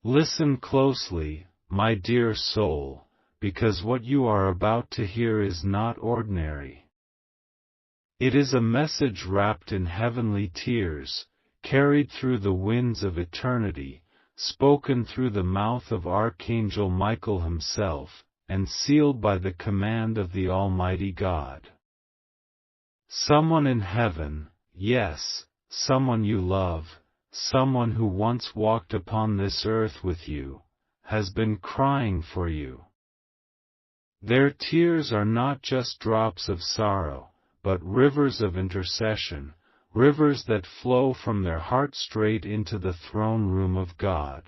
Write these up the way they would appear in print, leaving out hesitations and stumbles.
Listen closely, my dear soul, because what you are about to hear is not ordinary. It is a message wrapped in heavenly tears, carried through the winds of eternity, spoken through the mouth of Archangel Michael himself, and sealed by the command of the Almighty God. Someone in heaven, yes, someone you love, someone who once walked upon this earth with you, has been crying for you. Their tears are not just drops of sorrow, but rivers of intercession, rivers that flow from their heart straight into the throne room of God.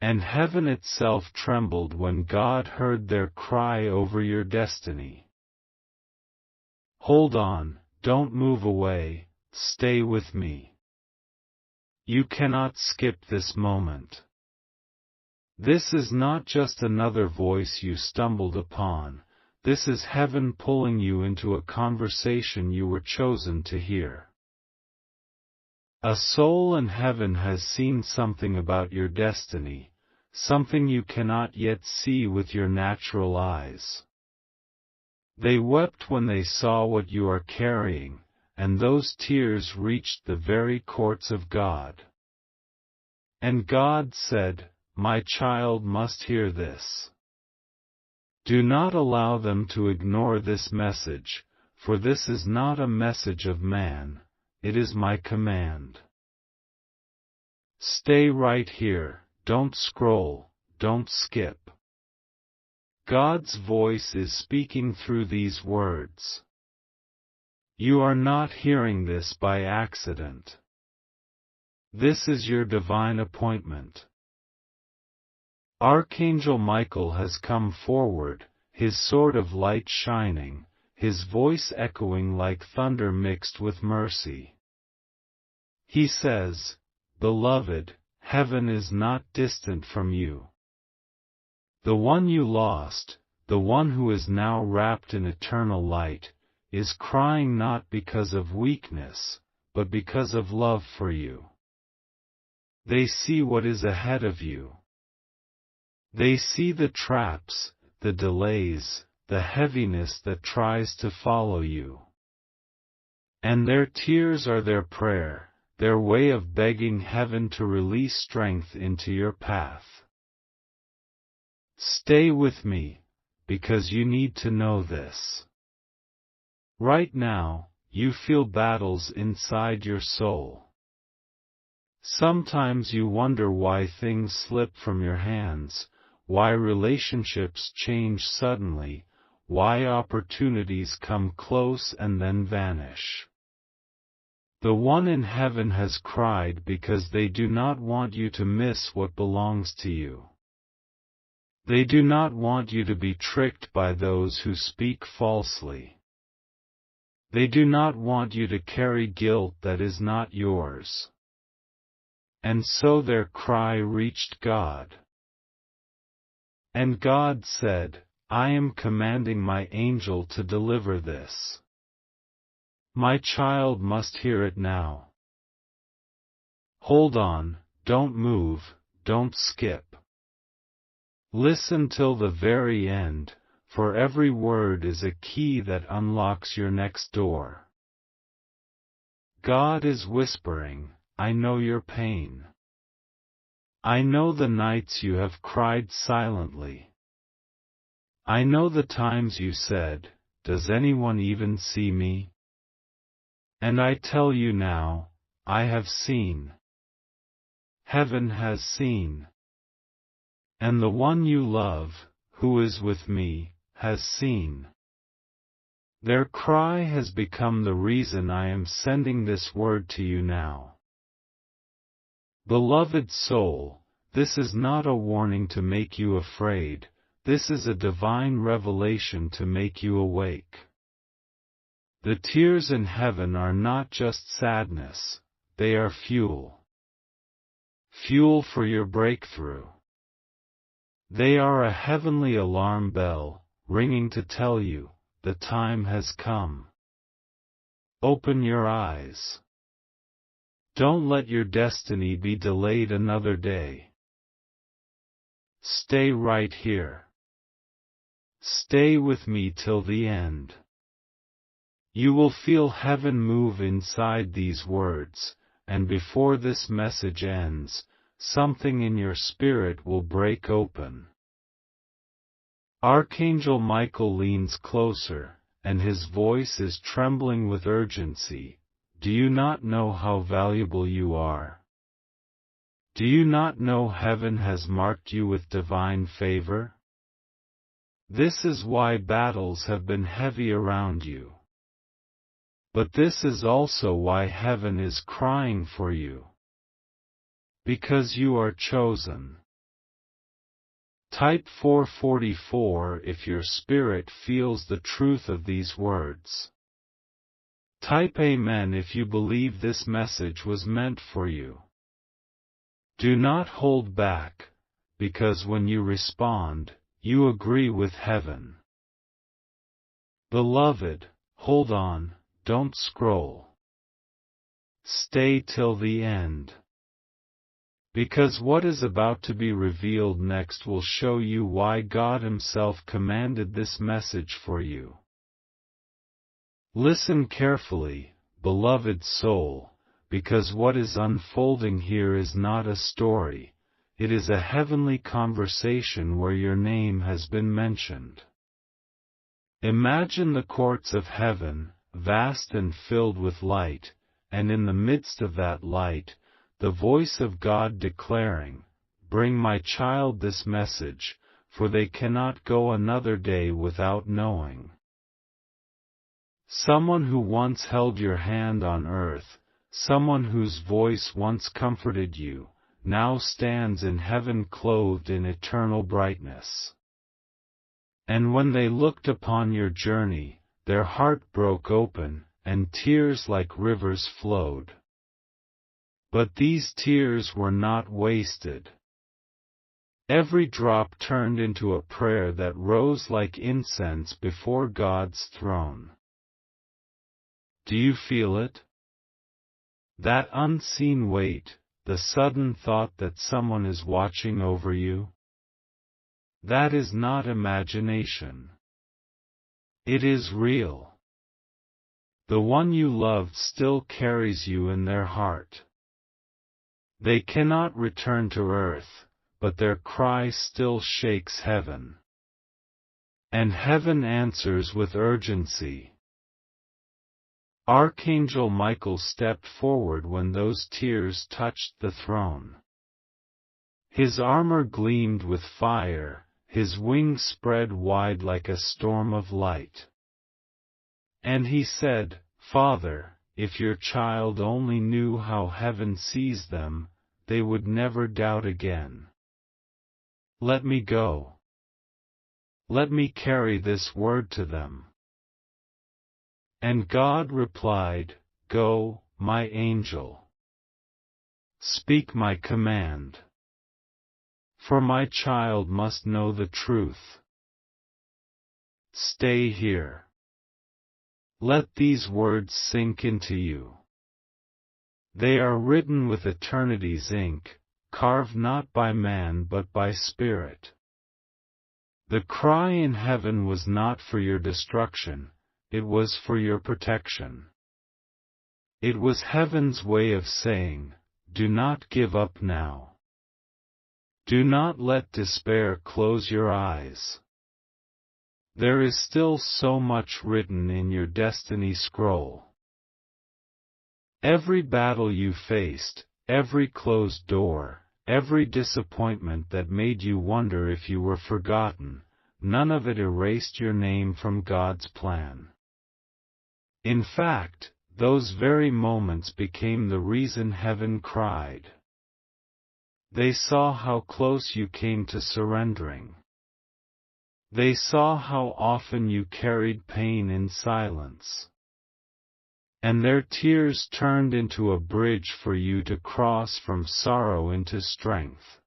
And heaven itself trembled when God heard their cry over your destiny. Hold on, don't move away, stay with me. You cannot skip this moment. This is not just another voice you stumbled upon, this is heaven pulling you into a conversation you were chosen to hear. A soul in heaven has seen something about your destiny, something you cannot yet see with your natural eyes. They wept when they saw what you are carrying, and those tears reached the very courts of God. And God said, "My child must hear this. Do not allow them to ignore this message, for this is not a message of man, it is my command. Stay right here, don't scroll, don't skip." God's voice is speaking through these words. You are not hearing this by accident. This is your divine appointment. Archangel Michael has come forward, his sword of light shining, his voice echoing like thunder mixed with mercy. He says, "Beloved, heaven is not distant from you. The one you lost, the one who is now wrapped in eternal light, is crying not because of weakness, but because of love for you. They see what is ahead of you. They see the traps, the delays, the heaviness that tries to follow you. And their tears are their prayer, their way of begging heaven to release strength into your path. Stay with me, because you need to know this. Right now, you feel battles inside your soul. Sometimes you wonder why things slip from your hands, why relationships change suddenly, why opportunities come close and then vanish. The one in heaven has cried because they do not want you to miss what belongs to you. They do not want you to be tricked by those who speak falsely. They do not want you to carry guilt that is not yours. And so their cry reached God. And God said, "I am commanding my angel to deliver this. My child must hear it now. Hold on, don't move, don't skip. Listen till the very end, for every word is a key that unlocks your next door." God is whispering, "I know your pain. I know the nights you have cried silently. I know the times you said, 'Does anyone even see me?' And I tell you now, I have seen. Heaven has seen. And the one you love, who is with me, has seen. Their cry has become the reason I am sending this word to you now. Beloved soul, this is not a warning to make you afraid, this is a divine revelation to make you awake. The tears in heaven are not just sadness, they are fuel. Fuel for your breakthrough. They are a heavenly alarm bell, ringing to tell you, the time has come. Open your eyes. Don't let your destiny be delayed another day. Stay right here. Stay with me till the end. You will feel heaven move inside these words, and before this message ends, something in your spirit will break open. Archangel Michael leans closer, and his voice is trembling with urgency. Do you not know how valuable you are? Do you not know heaven has marked you with divine favor? This is why battles have been heavy around you. But this is also why heaven is crying for you. Because you are chosen. Type 444 if your spirit feels the truth of these words. Type Amen if you believe this message was meant for you. Do not hold back, because when you respond, you agree with heaven. Beloved, hold on, don't scroll. Stay till the end. Because what is about to be revealed next will show you why God Himself commanded this message for you. Listen carefully, beloved soul, because what is unfolding here is not a story, it is a heavenly conversation where your name has been mentioned. Imagine the courts of heaven, vast and filled with light, and in the midst of that light, the voice of God declaring, "Bring my child this message, for they cannot go another day without knowing." Someone who once held your hand on earth, someone whose voice once comforted you, now stands in heaven clothed in eternal brightness. And when they looked upon your journey, their heart broke open, and tears like rivers flowed. But these tears were not wasted. Every drop turned into a prayer that rose like incense before God's throne. Do you feel it? That unseen weight, the sudden thought that someone is watching over you? That is not imagination. It is real. The one you loved still carries you in their heart. They cannot return to earth, but their cry still shakes heaven. And heaven answers with urgency. Archangel Michael stepped forward when those tears touched the throne. His armor gleamed with fire, his wings spread wide like a storm of light. And he said, "Father, if your child only knew how heaven sees them, they would never doubt again. Let me go. Let me carry this word to them." And God replied, "Go, my angel. Speak my command. For my child must know the truth. Stay here. Let these words sink into you. They are written with eternity's ink, carved not by man but by Spirit. The cry in heaven was not for your destruction, it was for your protection. It was heaven's way of saying, "Do not give up now. Do not let despair close your eyes. There is still so much written in your destiny scroll." Every battle you faced, every closed door, every disappointment that made you wonder if you were forgotten, none of it erased your name from God's plan. In fact, those very moments became the reason heaven cried. They saw how close you came to surrendering. They saw how often you carried pain in silence. And their tears turned into a bridge for you to cross from sorrow into strength.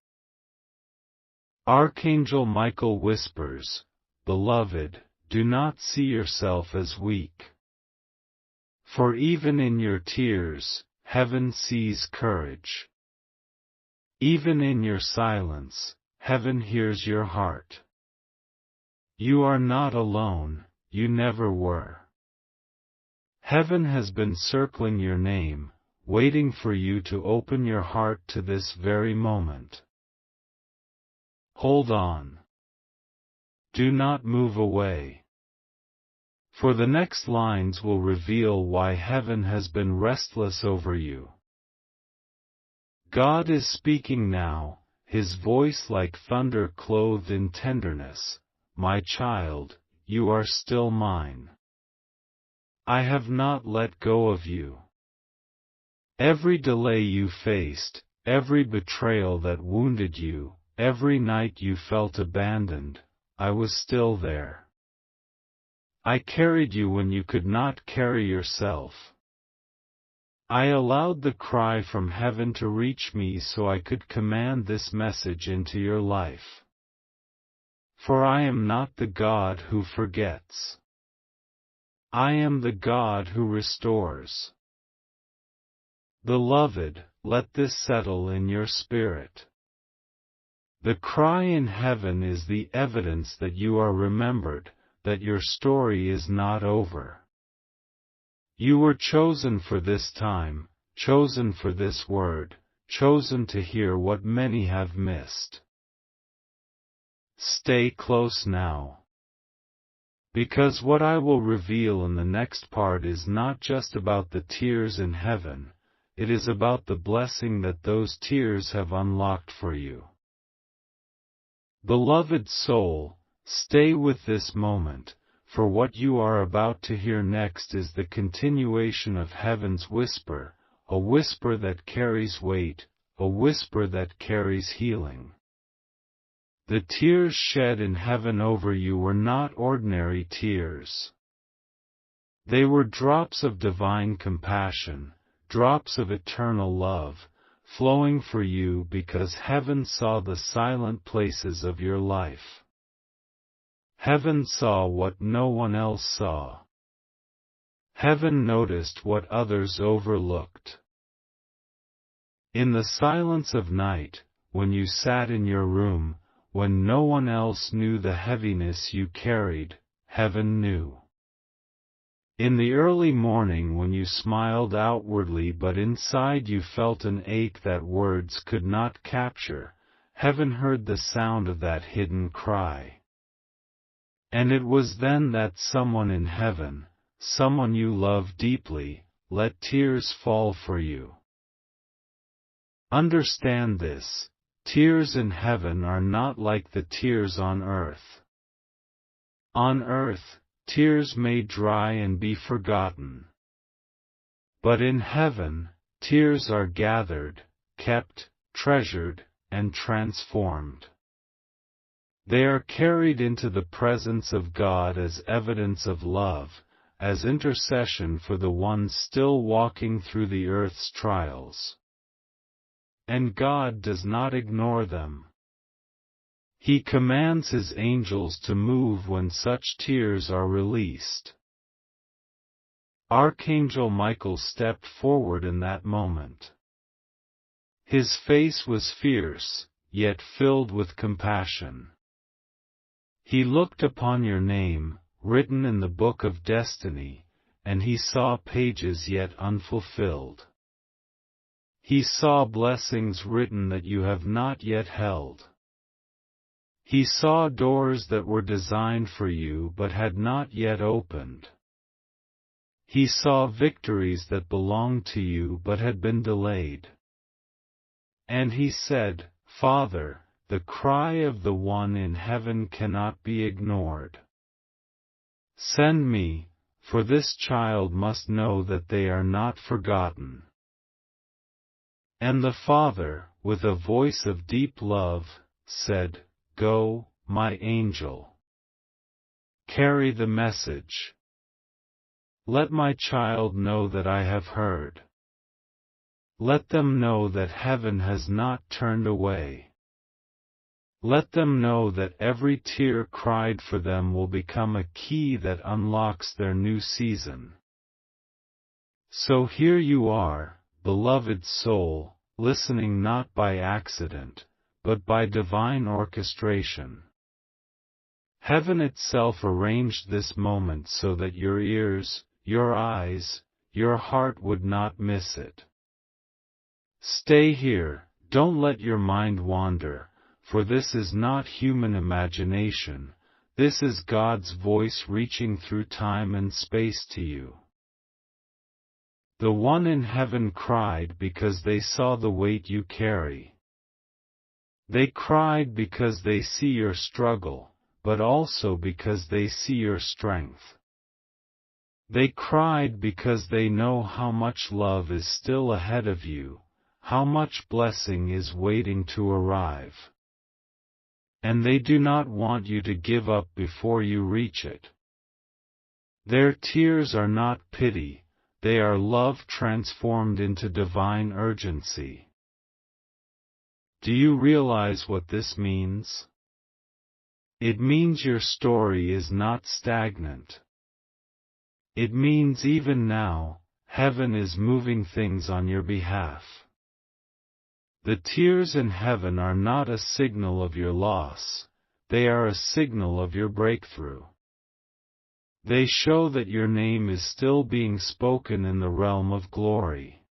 Archangel Michael whispers, "Beloved, do not see yourself as weak. For even in your tears, heaven sees courage. Even in your silence, heaven hears your heart. You are not alone, you never were. Heaven has been circling your name, waiting for you to open your heart to this very moment. Hold on. Do not move away. For the next lines will reveal why heaven has been restless over you. God is speaking now, His voice like thunder clothed in tenderness. My child, you are still mine. I have not let go of you. Every delay you faced, every betrayal that wounded you, every night you felt abandoned, I was still there. I carried you when you could not carry yourself. I allowed the cry from heaven to reach me so I could command this message into your life. For I am not the God who forgets. I am the God who restores. Beloved, let this settle in your spirit. The cry in heaven is the evidence that you are remembered, that your story is not over. You were chosen for this time, chosen for this word, chosen to hear what many have missed. Stay close now. Because what I will reveal in the next part is not just about the tears in heaven, it is about the blessing that those tears have unlocked for you. Beloved soul, stay with this moment, for what you are about to hear next is the continuation of heaven's whisper, a whisper that carries weight, a whisper that carries healing. The tears shed in heaven over you were not ordinary tears. They were drops of divine compassion, drops of eternal love, flowing for you because heaven saw the silent places of your life. Heaven saw what no one else saw. Heaven noticed what others overlooked. In the silence of night, when you sat in your room, when no one else knew the heaviness you carried, heaven knew. In the early morning when you smiled outwardly but inside you felt an ache that words could not capture, heaven heard the sound of that hidden cry. And it was then that someone in heaven, someone you love deeply, let tears fall for you. Understand this. Tears in heaven are not like the tears on earth. On earth, tears may dry and be forgotten. But in heaven, tears are gathered, kept, treasured, and transformed. They are carried into the presence of God as evidence of love, as intercession for the ones still walking through the earth's trials. And God does not ignore them. He commands His angels to move when such tears are released. Archangel Michael stepped forward in that moment. His face was fierce, yet filled with compassion. He looked upon your name, written in the book of destiny, and he saw pages yet unfulfilled. He saw blessings written that you have not yet held. He saw doors that were designed for you but had not yet opened. He saw victories that belonged to you but had been delayed. And he said, Father, the cry of the one in heaven cannot be ignored. Send me, for this child must know that they are not forgotten. And the Father, with a voice of deep love, said, Go, my angel. Carry the message. Let my child know that I have heard. Let them know that heaven has not turned away. Let them know that every tear cried for them will become a key that unlocks their new season. So here you are, beloved soul, listening not by accident, but by divine orchestration. Heaven itself arranged this moment so that your ears, your eyes, your heart would not miss it. Stay here, don't let your mind wander, for this is not human imagination, this is God's voice reaching through time and space to you. The one in heaven cried because they saw the weight you carry. They cried because they see your struggle, but also because they see your strength. They cried because they know how much love is still ahead of you, how much blessing is waiting to arrive. And they do not want you to give up before you reach it. Their tears are not pity, they are love transformed into divine urgency. Do you realize what this means? It means your story is not stagnant. It means even now, heaven is moving things on your behalf. The tears in heaven are not a signal of your loss, they are a signal of your breakthrough. They show that your name is still being spoken in the realm of glory.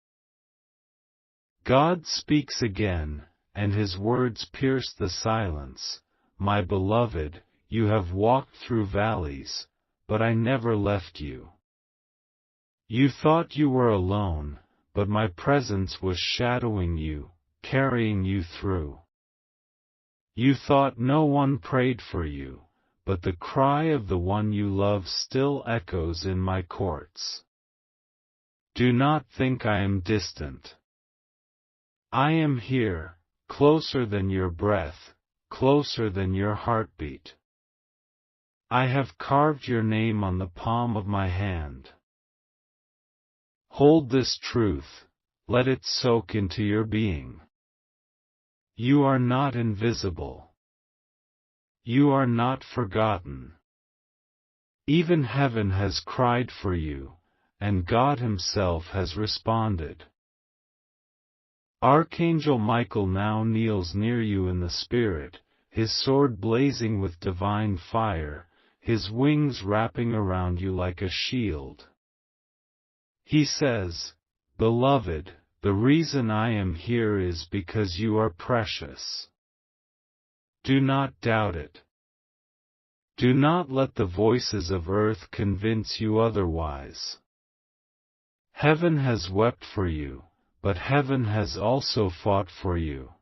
God speaks again, and His words pierce the silence. My beloved, you have walked through valleys, but I never left you. You thought you were alone, but my presence was shadowing you, carrying you through. You thought no one prayed for you, but the cry of the one you love still echoes in my courts. Do not think I am distant. I am here, closer than your breath, closer than your heartbeat. I have carved your name on the palm of my hand. Hold this truth, let it soak into your being. You are not invisible. You are not forgotten. Even heaven has cried for you, and God Himself has responded. Archangel Michael now kneels near you in the Spirit, his sword blazing with divine fire, his wings wrapping around you like a shield. He says, "Beloved, the reason I am here is because you are precious. Do not doubt it. Do not let the voices of earth convince you otherwise. Heaven has wept for you, but heaven has also fought for you.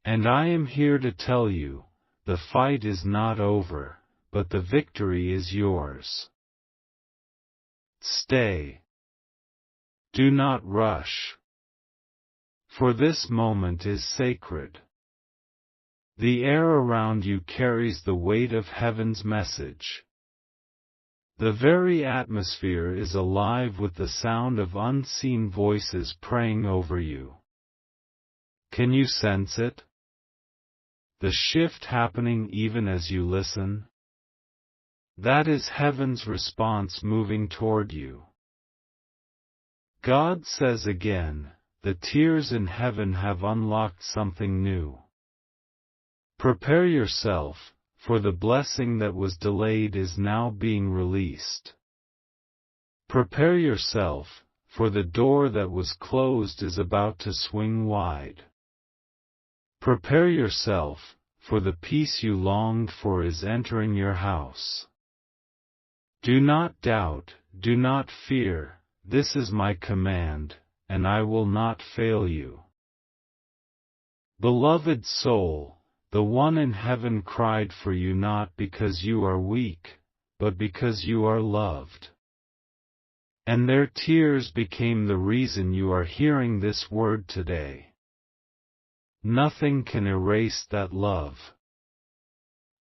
And I am here to tell you, the fight is not over, but the victory is yours. Stay. Do not rush. For this moment is sacred. The air around you carries the weight of heaven's message. The very atmosphere is alive with the sound of unseen voices praying over you. Can you sense it? The shift happening even as you listen? That is heaven's response moving toward you. God says again, the tears in heaven have unlocked something new. Prepare yourself, for the blessing that was delayed is now being released. Prepare yourself, for the door that was closed is about to swing wide. Prepare yourself, for the peace you longed for is entering your house. Do not doubt, do not fear, this is my command, and I will not fail you. Beloved soul, the one in heaven cried for you not because you are weak, but because you are loved. And their tears became the reason you are hearing this word today. Nothing can erase that love.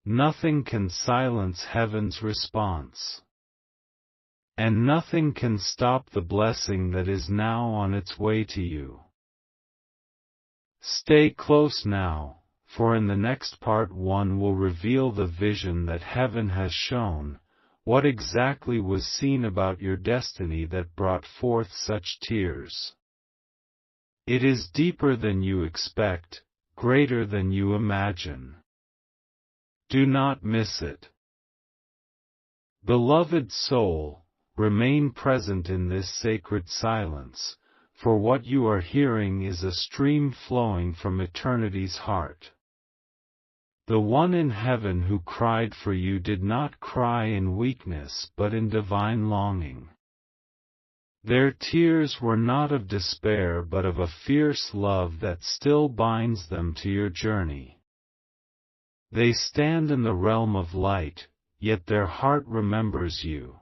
Nothing can silence heaven's response. And nothing can stop the blessing that is now on its way to you. Stay close now, for in the next part one will reveal the vision that heaven has shown, what exactly was seen about your destiny that brought forth such tears. It is deeper than you expect, greater than you imagine. Do not miss it. Beloved soul, remain present in this sacred silence, for what you are hearing is a stream flowing from eternity's heart. The one in heaven who cried for you did not cry in weakness but in divine longing. Their tears were not of despair but of a fierce love that still binds them to your journey. They stand in the realm of light, yet their heart remembers you.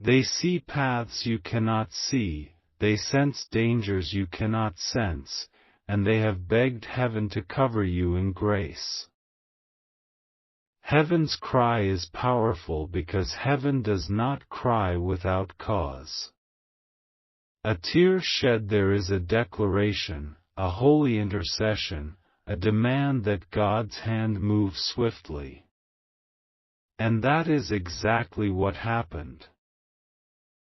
They see paths you cannot see, they sense dangers you cannot sense, and they have begged heaven to cover you in grace. Heaven's cry is powerful because heaven does not cry without cause. A tear shed there is a declaration, a holy intercession, a demand that God's hand move swiftly. And that is exactly what happened.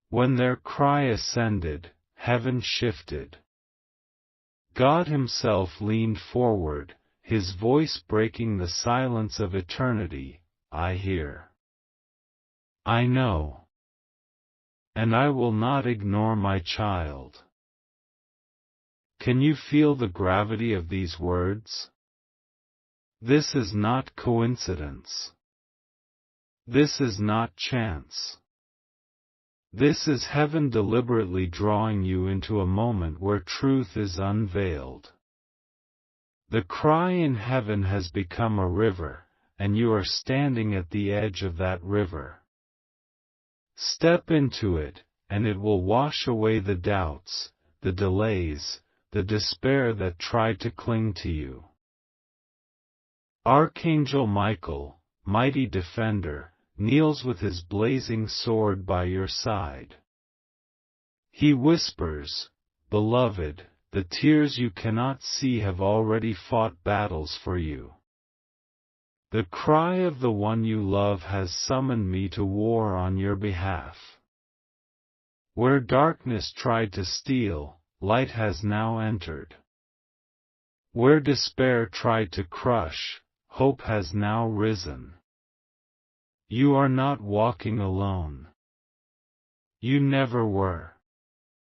When their cry ascended, heaven shifted. God Himself leaned forward, His voice breaking the silence of eternity. I hear. I know. And I will not ignore my child. Can you feel the gravity of these words? This is not coincidence. This is not chance. This is heaven deliberately drawing you into a moment where truth is unveiled. The cry in heaven has become a river, and you are standing at the edge of that river. Step into it, and it will wash away the doubts, the delays, the despair that tried to cling to you. Archangel Michael, mighty defender, kneels with his blazing sword by your side. He whispers, "Beloved, the tears you cannot see have already fought battles for you. The cry of the one you love has summoned me to war on your behalf. Where darkness tried to steal, light has now entered. Where despair tried to crush, hope has now risen. You are not walking alone. You never were.